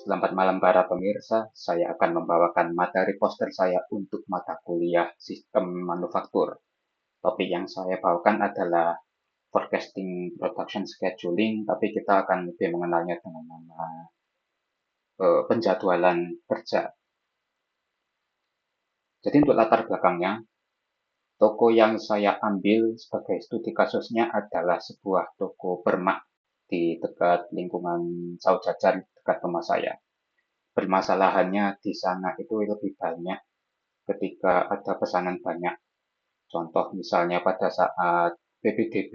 Selamat malam para pemirsa, saya akan membawakan materi poster saya untuk mata kuliah Sistem Manufaktur. Topik yang saya bawakan adalah Forecasting Production Scheduling, tapi kita akan lebih mengenalnya dengan nama penjadwalan kerja. Jadi untuk latar belakangnya, toko yang saya ambil sebagai studi kasusnya adalah sebuah toko permak di dekat lingkungan Saut Jajar dekat rumah saya. Permasalahannya di sana itu lebih banyak ketika ada pesanan banyak. Contoh misalnya pada saat PPDB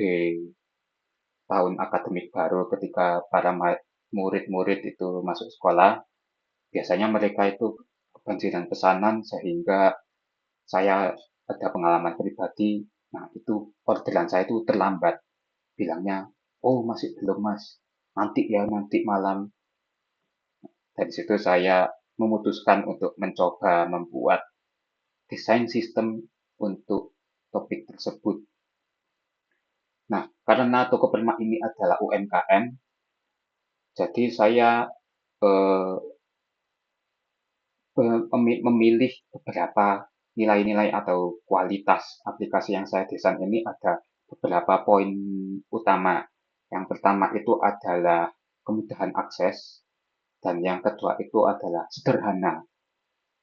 tahun akademik baru ketika para murid-murid itu masuk sekolah, biasanya mereka itu kebanjiran pesanan sehingga saya ada pengalaman pribadi, nah itu orderan saya itu terlambat. Bilangnya, oh masih belum mas, nanti ya nanti malam. Dari situ saya memutuskan untuk mencoba membuat desain sistem untuk topik tersebut. Nah, karena toko permak ini adalah UMKM, jadi saya eh, memilih beberapa nilai-nilai atau kualitas aplikasi yang saya desain ini ada beberapa poin utama. Yang pertama itu adalah kemudahan akses, dan yang kedua itu adalah sederhana.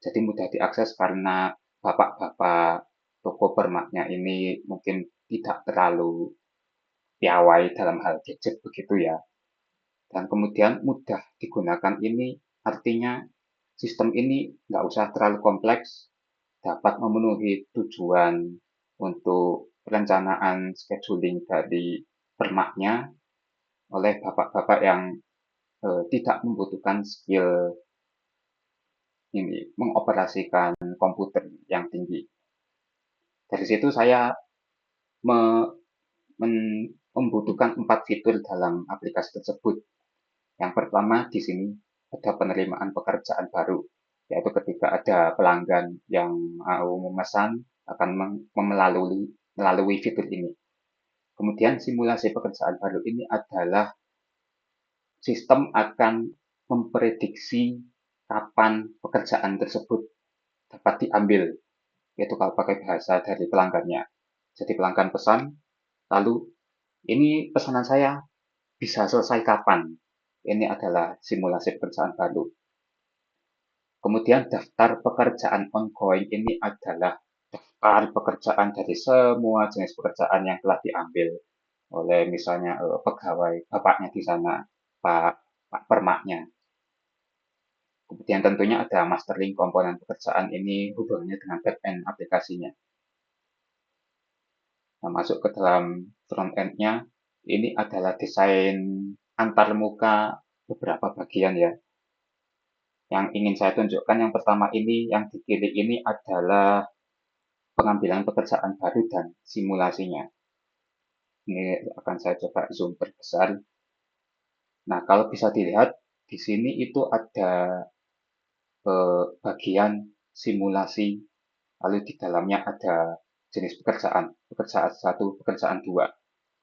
Jadi mudah diakses karena bapak-bapak toko permaknya ini mungkin tidak terlalu piawai dalam hal gadget begitu ya. Dan kemudian mudah digunakan ini artinya sistem ini nggak usah terlalu kompleks, dapat memenuhi tujuan untuk perencanaan scheduling dari permaknya oleh bapak-bapak yang tidak membutuhkan skill ini mengoperasikan komputer yang tinggi. Dari situ saya me, membutuhkan 4 fitur dalam aplikasi tersebut. Yang pertama di sini ada penerimaan pekerjaan baru, yaitu ketika ada pelanggan yang mau memesan akan melalui fitur ini. Kemudian simulasi pekerjaan baru ini adalah sistem akan memprediksi kapan pekerjaan tersebut dapat diambil, yaitu kalau pakai bahasa dari pelanggannya. Jadi pelanggan pesan, lalu ini pesanan saya bisa selesai kapan? Ini adalah simulasi pekerjaan baru. Kemudian daftar pekerjaan ongoing ini adalah daftar pekerjaan dari semua jenis pekerjaan yang telah diambil oleh misalnya pegawai bapaknya di sana, Pak Pak Permaknya. Kemudian tentunya ada mastering komponen pekerjaan ini hubungannya dengan back-end aplikasinya. Nah, masuk ke dalam front end-nya, ini adalah desain antar muka beberapa bagian ya. Yang ingin saya tunjukkan yang pertama ini, yang di kiri ini adalah pengambilan pekerjaan baru dan simulasinya. Ini akan saya coba zoom perbesar. Nah, kalau bisa dilihat, di sini itu ada bagian simulasi, lalu di dalamnya ada jenis pekerjaan, pekerjaan satu, pekerjaan dua.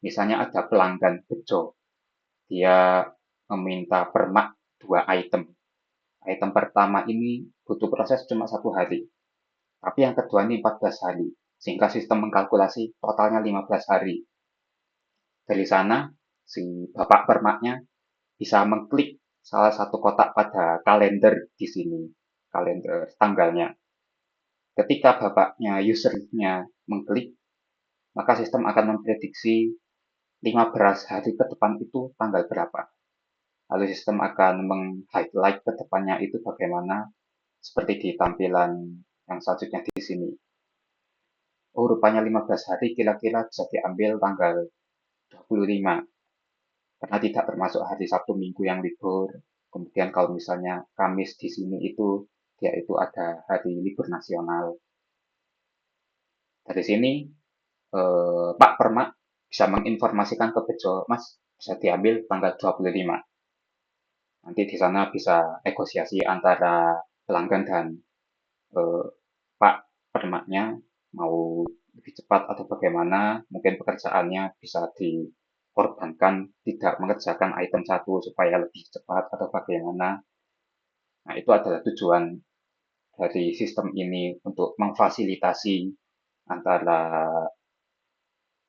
Misalnya ada pelanggan bejo, dia meminta permak 2 item. Item pertama ini butuh proses cuma 1 hari, tapi yang kedua ini 14 hari, sehingga sistem mengkalkulasi totalnya 15 hari. Dari sana, si bapak permaknya bisa mengklik salah satu kotak pada kalender di sini, kalender tanggalnya. Ketika bapaknya, usernya mengklik, maka sistem akan memprediksi 15 hari ke depan itu tanggal berapa. Lalu sistem akan meng-highlight ke depannya itu bagaimana, seperti di tampilan yang selanjutnya di sini. Oh, rupanya 15 hari kira-kira bisa diambil tanggal 25, karena tidak termasuk hari Sabtu Minggu yang libur. Kemudian kalau misalnya Kamis di sini itu, dia itu ada hari libur nasional. Dari sini, Pak Permak bisa menginformasikan ke Bejo, Mas, bisa diambil tanggal 25. Nanti di sana bisa negosiasi antara pelanggan dan eh, Pak Permaknya mau lebih cepat atau bagaimana, mungkin pekerjaannya bisa dikorbankan, tidak mengerjakan item satu supaya lebih cepat atau bagaimana. Nah, itu adalah tujuan dari sistem ini untuk memfasilitasi antara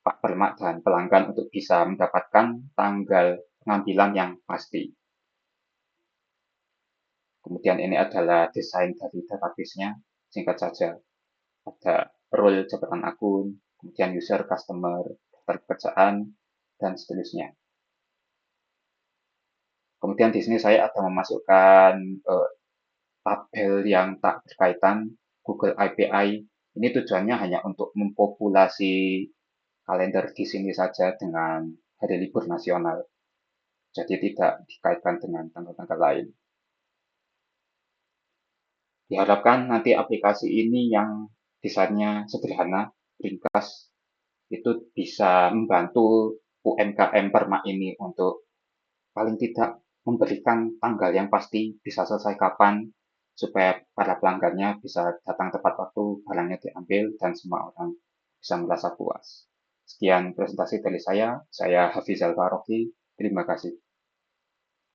Pak Permak dan pelanggan untuk bisa mendapatkan tanggal pengambilan yang pasti. Kemudian ini adalah desain dari database-nya, singkat saja. Ada role jabatan akun, kemudian user, customer, daftar pekerjaan, dan seterusnya. Kemudian di sini saya ada memasukkan tabel yang tak berkaitan, Google API. Ini tujuannya hanya untuk mempopulasi kalender di sini saja dengan hari libur nasional. Jadi tidak dikaitkan dengan tanggal-tanggal lain. Diharapkan nanti aplikasi ini yang desainnya sederhana, ringkas, itu bisa membantu UMKM Permak ini untuk paling tidak memberikan tanggal yang pasti, bisa selesai kapan, supaya para pelanggannya bisa datang tepat waktu, barangnya diambil, dan semua orang bisa merasa puas. Sekian presentasi dari saya Hafizal Faroki, terima kasih.